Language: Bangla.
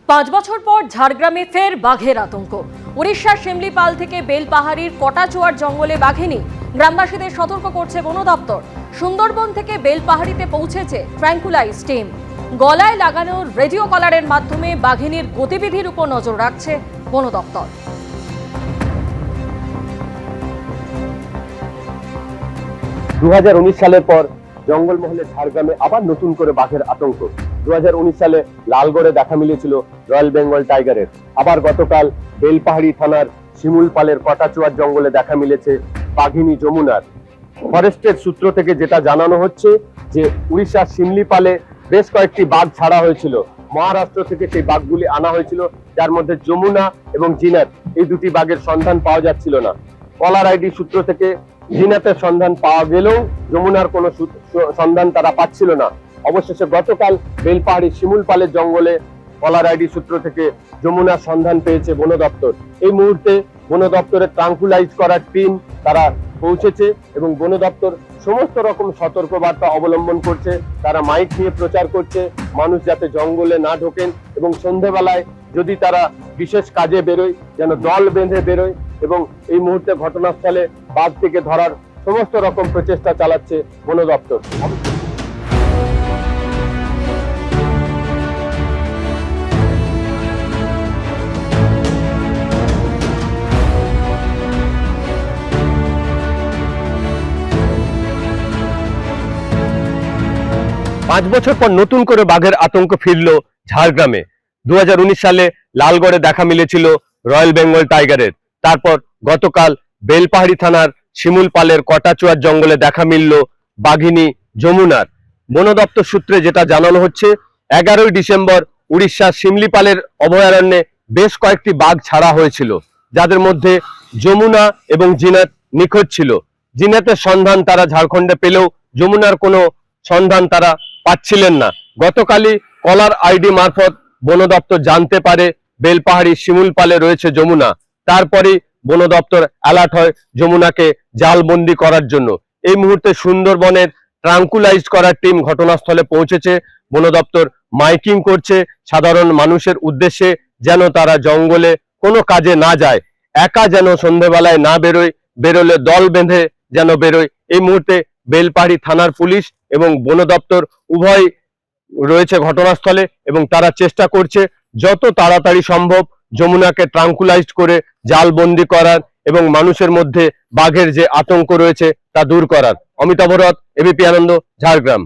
পাঁচ বছর পর ঝাড়গ্রামে ফের বাঘের আতঙ্ক। উড়িষ্যার শিমলিপাল থেকে বেলপাহাড়ির কটাচুয়ার জঙ্গলে বাঘিনী। গ্রামবাসীদের সতর্ক করছে বন দপ্তর। সুন্দরবন থেকে বেলপাহাড়িতে পৌঁছেছে ট্র্যাঙ্কুলাইজ টিম। গলায় লাগানো রেডিও কলারের মাধ্যমে বাঘিনীর গতিবিধির উপর নজর রাখছে বন দপ্তর। 2019 সালের পর জঙ্গলমহলে ঝাড়গ্রামে আবার নতুন করে বাঘের আতঙ্ক। 2019 সালে লালগড়ে দেখা মিলেছিল রয়্যাল বেঙ্গল টাইগারের। আবার গতকাল বেলপাহাড়ি থানার শিমুলপালের কটাচুয়ার জঙ্গলে দেখা মিলেছে বাঘিনী যমুনার। ফরেস্টের সূত্র থেকে যেটা জানানো হচ্ছে যে উড়িষ্যার শিমলিপালে বেশ কয়েকটি বাঘ ছাড়া হয়েছিল। মহারাষ্ট্র থেকে সেই বাঘগুলি আনা হয়েছিল, যার মধ্যে যমুনা এবং জিনাত এই দুটি বাঘের সন্ধান পাওয়া যাচ্ছিল না। কলার আইডি সূত্র থেকে জিনাতের সন্ধান পাওয়া গেলেও যমুনার কোনো সন্ধান তারা পাচ্ছিল না। অবশেষে গতকাল বেলপাহাড়ি শিমুলপালের জঙ্গলে কলার আইডি সূত্র থেকে যমুনার সন্ধান পেয়েছে বন দপ্তর। এই মুহূর্তে বন দপ্তরের ট্রাঙ্কুলাইজ করার টিম তারা পৌঁছেছে এবং বন দপ্তর সমস্ত রকম সতর্কবার্তা অবলম্বন করছে। তারা মাইক নিয়ে প্রচার করছে মানুষ যাতে জঙ্গলে না ঢোকেন এবং সন্ধেবেলায় যদি তারা বিশেষ কাজে বেরোয় যেন দল বেঁধে বেরোয়। এবং এই মুহূর্তে ঘটনাস্থলে বাঘ থেকে ধরার সমস্ত রকম প্রচেষ্টা চালাচ্ছে বন দপ্তর। পাঁচ বছর পর নতুন করে বাঘের আতঙ্ক ফিরল ঝাড়গ্রামে। 2019 সালে লালগড়ে দেখা মিলেছিল রয়্যাল বেঙ্গল টাইগারের। তারপর গতকাল বেলপাহাড়ি থানার শিমুলপালের কটাচুয়ার জঙ্গলে দেখা মিলল বাঘিনী যমুনার। বন দপ্তর সূত্রে যেটা জানানো হচ্ছে, 11ই ডিসেম্বর উড়িষ্যার শিমলিপালের অভয়ারণ্যে বেশ কয়েকটি বাঘ ছাড়া হয়েছিল, যাদের মধ্যে যমুনা এবং জিনাত নিখোঁজ ছিল। জিনাতের সন্ধান তারা ঝাড়খণ্ডে পেলেও যমুনার কোনো সন্ধান তারা পাচ্ছিলেন না। গতকালই কলার আইডি মারফত বন দপ্তর জানতে পারে বেলপাহাড়ি শিমুলপালে রয়েছে যমুনা। তারপরেই বন দপ্তর অ্যালার্ট হয় যমুনাকে জালবন্দি করার জন্য। এই মুহূর্তে সুন্দরবনের ট্রাঙ্কুলাইজ করার টিম ঘটনাস্থলে পৌঁছেছে। বন দপ্তর মাইকিং করছে সাধারণ মানুষের উদ্দেশ্যে যেন তারা জঙ্গলে কোনো কাজে না যায়, একা যেন সন্ধ্যেবেলায় না বেরোয়, বেরোলে দল বেঁধে যেন বেরোয়। এই মুহূর্তে বেলপাহাড়ি থানার পুলিশ এবং বন দপ্তর উভয় রয়েছে ঘটনাস্থলে এবং তারা চেষ্টা করছে যত তাড়াতাড়ি সম্ভব যমুনাকে ট্রাঙ্কুলাইজ করে জালবন্দি করার এবং মানুষের মধ্যে বাঘের যে আতঙ্ক রয়েছে তা দূর করার। অমিতাভ রথ, এবিপি আনন্দ, ঝাড়গ্রাম।